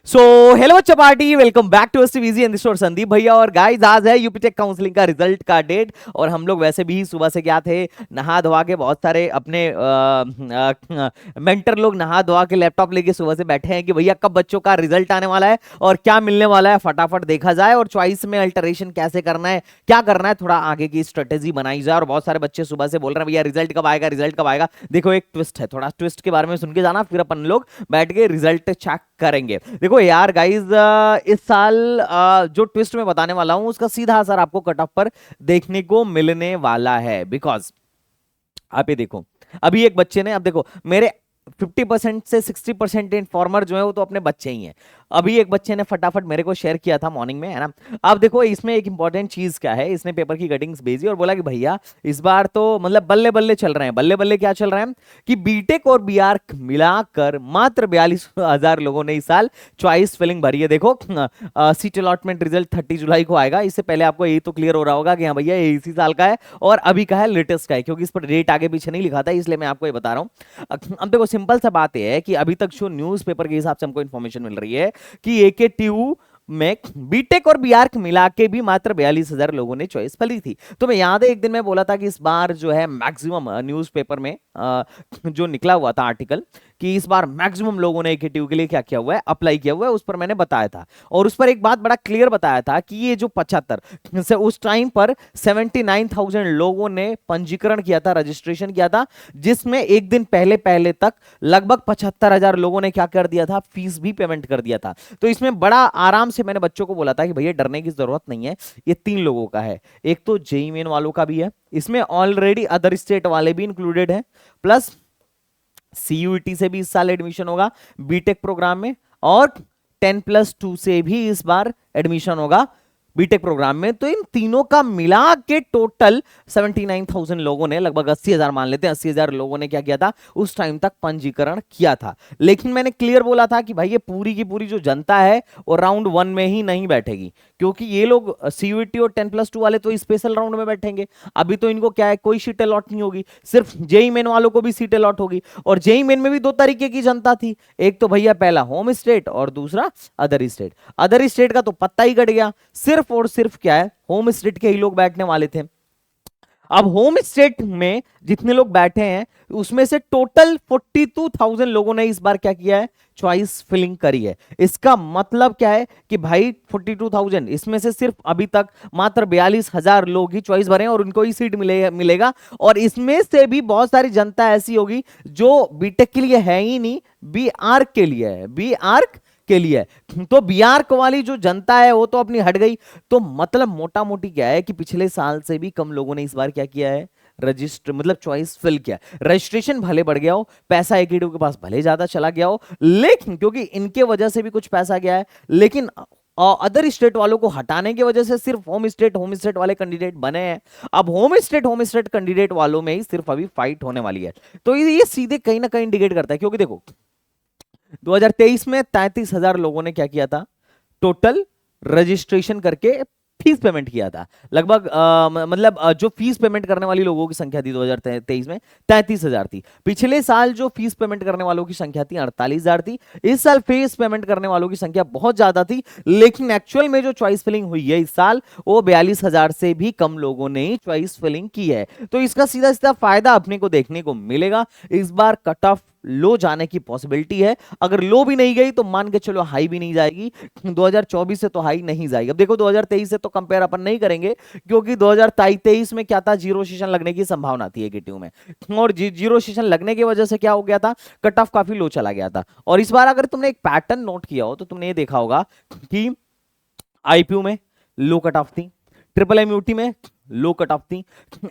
सो hello बच्चा party, welcome back to STVG and this Sandeep भैया। और गाइस आज है यूपी टेक काउंसलिंग का रिजल्ट का डेट। और हम लोग वैसे भी सुबह से क्या थे, नहा धोवा के बहुत सारे अपने मेंटर लोग नहा धोवा के लैपटॉप लेके सुबह से बैठे हैं कि भैया कब बच्चों का रिजल्ट आने वाला है और क्या मिलने वाला है, फटाफट देखा जाए और चॉइस में अल्टरेशन कैसे करना है, क्या करना है, थोड़ा आगे की स्ट्रेटेजी बनाई जाए। और बहुत सारे बच्चे सुबह से बोल रहे हैं भैया रिजल्ट कब आएगा, रिजल्ट कब आएगा। देखो एक ट्विस्ट है, थोड़ा ट्विस्ट के बारे में सुन के जाना, फिर अपन लोग बैठ के रिजल्ट चेक करेंगे। देखो यार गाइज, इस साल जो ट्विस्ट मैं बताने वाला हूं उसका सीधा असर आपको कट ऑफ पर देखने को मिलने वाला है। बिकॉज आप ये देखो, अभी एक बच्चे ने, अब देखो मेरे 50% से 60% इन्फॉर्मर जो है वो तो अपने बच्चे ही हैं। अभी एक बच्चे ने फटाफट मेरे को शेयर किया था मॉर्निंग में, है ना। अब देखो इसमें एक इंपॉर्टेंट चीज क्या है, इसने पेपर की कटिंग्स भेजी और बोला कि भैया इस बार तो मतलब बल्ले बल्ले चल रहे हैं। बल्ले बल्ले क्या चल रहे हैं कि बीटेक और बीआर मिलाकर मात्र 42,000 लोगों ने इस साल चॉइस फिलिंग भरी है। देखो सीट अलॉटमेंट रिजल्ट 30 जुलाई को आएगा, इससे पहले आपको यही तो क्लियर हो रहा होगा कि हाँ भैया ये इसी साल का है और अभी का है, लेटेस्ट का है, क्योंकि इस पर डेट आगे पीछे नहीं लिखा था, इसलिए मैं आपको ये बता रहा हूँ। अब देखो सिंपल सा बात यह है कि अभी तक जो न्यूज़पेपर के हिसाब से हमको इन्फॉर्मेशन मिल रही है कि एकेटीयू में बीटेक और बीआर मिला के भी मात्र 42,000 लोगों ने चॉइस फली थी। तो मैं याद है एक दिन मैं बोला था कि इस बार जो है मैक्सिमम न्यूज़पेपर में जो निकला हुआ था आर्टिकल कि इस बार मैक्सिमम लोगों ने एकेटीयू के लिए क्या किया हुआ है, अप्लाई किया हुआ है, उस पर मैंने बताया था। और उस पर एक बात बड़ा क्लियर बताया था कि ये जो 75 से उस टाइम पर 79,000 लोगों ने पंजीकरण किया था, रजिस्ट्रेशन किया था, जिसमें एक दिन पहले पहले तक लगभग 75,000 लोगों ने क्या कर दिया था, फीस भी पेमेंट कर दिया था। तो इसमें बड़ा आराम से मैंने बच्चों को बोला था कि भैया डरने की जरूरत नहीं है, ये 3 लोगों का है। एक तो जेईई मेन वालों का भी है, इसमें ऑलरेडी अदर स्टेट वाले भी इंक्लूडेड हैं, प्लस सीयूईटी से भी इस साल एडमिशन होगा बीटेक प्रोग्राम में, और 10+2 से भी इस बार एडमिशन होगा बीटेक प्रोग्राम में। तो इन तीनों का मिला के टोटल 79,000 लोगों ने, लगभग 80,000 मान लेते हैं, 80,000 लोगों ने क्या किया था उस टाइम तक पंजीकरण किया था। लेकिन मैंने क्लियर बोला था कि भाई ये पूरी की पूरी जो जनता है वो राउंड 1 में ही नहीं बैठेगी, क्योंकि ये लोग सीयूईटी और 10+2 वाले तो स्पेशल राउंड में बैठेंगे। अभी तो इनको क्या है, कोई सीट अलॉट नहीं होगी, सिर्फ जेई मेन वालों को भी सीट अलॉट होगी। और जेई मेन में भी 2 तरीके की जनता थी, एक तो भैया पहला होम स्टेट और दूसरा अदर स्टेट। अदर स्टेट का तो पत्ता ही कट गया, सिर्फ और सिर्फ क्या है होम स्टेट के ही लोग बैठने वाले थे। अब होम स्टेट में जितने लोग बैठे हैं उसमें से टोटल 42,000 लोगों ने इस बार क्या किया है, चॉइस फिलिंग करी है। इसका मतलब क्या है कि भाई 42,000 इसमें से सिर्फ अभी तक मात्र 42,000 लोग ही चॉइस भरे हैं और उनको ही सीट मिलेगा। और इसमें से भी बहुत सारी जनता ऐसी होगी जो बीटेक के लिए है ही नहीं, बी आर्क के लिए है, बी आर्क के लिए। तो बीआरक वाली जो जनता है वो तो अपनी हट गई। तो मतलब मोटा मोटी क्या है कि पिछले साल से भी कम लोगों ने इस बार क्या किया है, रजिस्टर मतलब चॉइस फिल किया। रजिस्ट्रेशन भले बढ़ गया हो, पैसा एकेडमी के पास भले ज्यादा चला गया हो, लेकिन क्योंकि इनके वजह से भी कुछ पैसा गया है, लेकिन अदर स्टेट वालों को हटाने की वजह से सिर्फ होम स्टेट वाले कैंडिडेट बने हैं। अब होम स्टेट कैंडिडेट वालों में ही सिर्फ अभी फाइट होने वाली है। तो ये सीधे कहीं ना कहीं इंडिकेट करता है, क्योंकि देखो 2023 में 33,000 लोगों ने क्या किया था, टोटल रजिस्ट्रेशन करके फीस पेमेंट किया था। लगभग मतलब जो फीस पेमेंट करने वाली लोगों की संख्या थी 2023 में 33,000 थी। पिछले साल जो फीस पेमेंट करने वालों की संख्या थी 48,000 थी। इस साल फीस पेमेंट करने वालों की संख्या बहुत ज्यादा थी, लेकिन एक्चुअल में जो चॉइस फिलिंग हुई है इस साल वो 42,000 से भी कम लोगों ने चॉइस फिलिंग की है। तो इसका सीधा सीधा फायदा अपने को देखने को मिलेगा। इस बार कट ऑफ लो जाने की पॉसिबिलिटी है। अगर लो भी नहीं गई तो मान के चलो हाई भी नहीं जाएगी। 2024 से तो हाई नहीं जाएगी। अब देखो 2023 से तो कंपेयर अपन नहीं करेंगे, क्योंकि 2023 में क्या था, जीरो सेशन लगने की संभावना थी एकेटीयू में, और जीरो सेशन लगने की वजह से क्या हो गया था, कट ऑफ काफी लो चला गया था। और इस बार अगर तुमने एक पैटर्न नोट किया हो तो तुमने ये देखा होगा कि आईपीयू में लो कट ऑफ थी, ट्रिपल एमयूटी में लो कट ऑफ थी,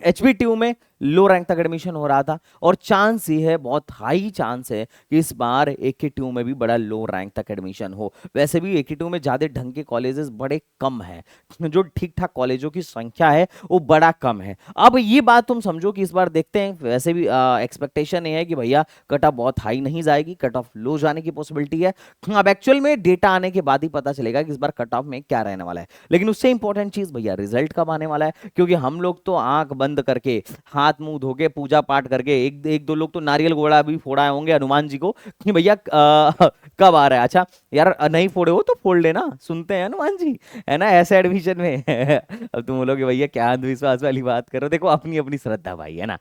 एचबीटीयू में लो रैंक तक एडमिशन हो रहा था। और चांस ये है, बहुत हाई चांस है कि इस बार एकेटीयू में भी बड़ा लो रैंक तक एडमिशन हो। वैसे भी एकेटीयू में ज्यादा ढंग के कॉलेजेस बड़े कम है, जो ठीक ठाक कॉलेजों की संख्या है वो बड़ा कम है। अब ये बात तुम समझो कि इस बार देखते हैं, वैसे भी एक्सपेक्टेशन ये है कि भैया कट ऑफ बहुत हाई नहीं जाएगी, कट ऑफ लो जाने की पॉसिबिलिटी है। अब एक्चुअल में डेटा आने के बाद ही पता चलेगा कि इस बार कट ऑफ में क्या रहने वाला है। लेकिन उससे इंपॉर्टेंट चीज भैया रिजल्ट कब आने वाला है, क्योंकि हम लोग तो आंख बंद करके हाथ हाथ मुंह धो के पूजा पाठ करके, एक एक दो लोग तो नारियल घोड़ा भी फोड़ा होंगे हनुमान जी को कि भैया कब आ रहा है। अच्छा यार, नहीं फोड़े हो तो फोड़ लेना, सुनते हैं हनुमान जी, है ना, ऐसे एडमिशन में। अब तुम बोलोगे भैया क्या अंधविश्वास वाली बात करो, देखो अपनी अपनी श्रद्धा भाई, है ना।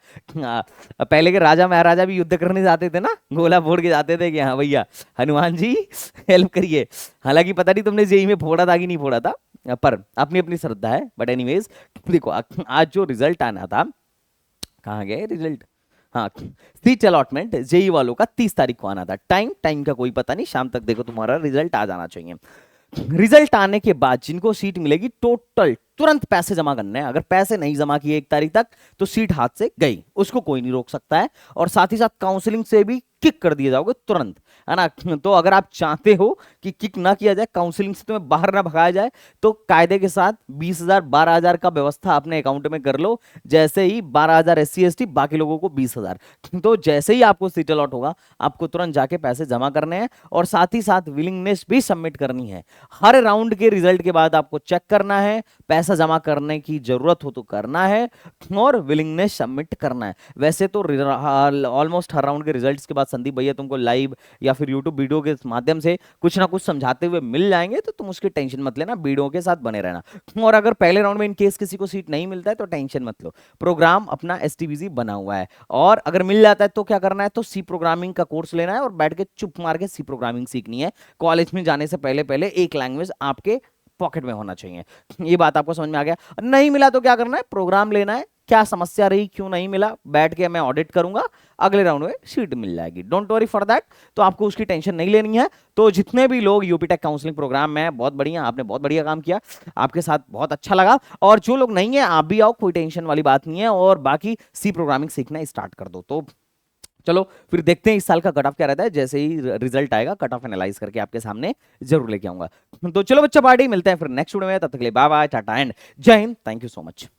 पहले के राजा महाराजा भी युद्ध करने जाते थे ना, गोला फोड़ के जाते थे कि हाँ भैया हनुमान जी हेल्प करिए। हालांकि पता नहीं तुमने जेई में फोड़ा था कि नहीं फोड़ा था, पर अपनी अपनी श्रद्धा है। बट एनीवेज देखो, आज जो रिजल्ट आना था, कहाँ गए रिजल्ट, हाँ, सीट अलॉटमेंट जेई वालों का 30 तारीख को आना था। टाइम का कोई पता नहीं, शाम तक देखो तुम्हारा रिजल्ट आ जाना चाहिए। रिजल्ट आने के बाद जिनको सीट मिलेगी, टोटल तुरंत पैसे जमा करने हैं। अगर पैसे नहीं जमा किए 1 तारीख तक तो सीट हाथ से गई, उसको कोई नहीं रोक सकता है। और साथ ही साथ काउंसलिंग से भी किक कर दिए जाओगे तुरंत, है ना। तो अगर आप चाहते हो कि किक ना किया जाए, काउंसलिंग से तुम्हें बाहर ना भगाया जाए, तो कायदे के साथ 20,000 12,000 का व्यवस्था अपने अकाउंट में कर लो। जैसे ही 12,000 SC ST, बाकी लोगों को 20,000। तो जैसे ही आपको सीट अलॉट होगा, आपको तुरंत जाके पैसे जमा करने हैं और साथ ही साथ विलिंगनेस भी सबमिट करनी है। हर राउंड के रिजल्ट के बाद आपको चेक करना है, पैसा जमा करने की जरूरत हो तो करना है और विलिंगनेस सबमिट करना है। वैसे तो ऑलमोस्ट हर राउंड के रिजल्ट्स के बाद संदीप भैया तुमको लाइव या फिर यूट्यूब वीडियो के माध्यम से कुछ ना कुछ समझाते हुए मिल जाएंगे, तो तुम उसकी टेंशन मत लेना, वीडियो के साथ बने रहना। और अगर पहले राउंड में इन केस किसी को सीट नहीं मिलता है तो टेंशन मत लो, प्रोग्राम अपना STBC बना हुआ है। और अगर मिल जाता है तो क्या करना है, तो सी प्रोग्रामिंग का कोर्स लेना है और बैठ के चुप मार के सी प्रोग्रामिंग सीखनी है। कॉलेज में जाने से पहले पहले एक लैंग्वेज आपके पॉकेट में होना चाहिए। ये बात आपको समझ में आ गया। नहीं मिला तो क्या करना है, प्रोग्राम लेना है, क्या समस्या रही, क्यों नहीं मिला, बैठ के मैं ऑडिट करूंगा, अगले राउंड में सीट मिल जाएगी। Don't worry for that. तो आपको उसकी टेंशन नहीं लेनी है। तो जितने भी लोग यूपी टेक काउंसलिंग प्रोग्राम में, बहुत बढ़िया, आपने बहुत बढ़िया काम किया, आपके साथ बहुत अच्छा लगा। और जो लोग नहीं है आप भी आओ, कोई टेंशन वाली बात नहीं है। और बाकी सी प्रोग्रामिंग सीखना स्टार्ट कर दो। तो चलो फिर देखते हैं इस साल का कट ऑफ क्या रहता है। जैसे ही रिजल्ट आएगा, कट ऑफ एनालाइज करके आपके सामने जरूर लेके आऊंगा। तो चलो बच्चा पार्टी, मिलते हैं फिर नेक्स्ट वीडियो में। तब तक के लिए बाय बाय, टाटा एंड जय Hind. Thank you so much.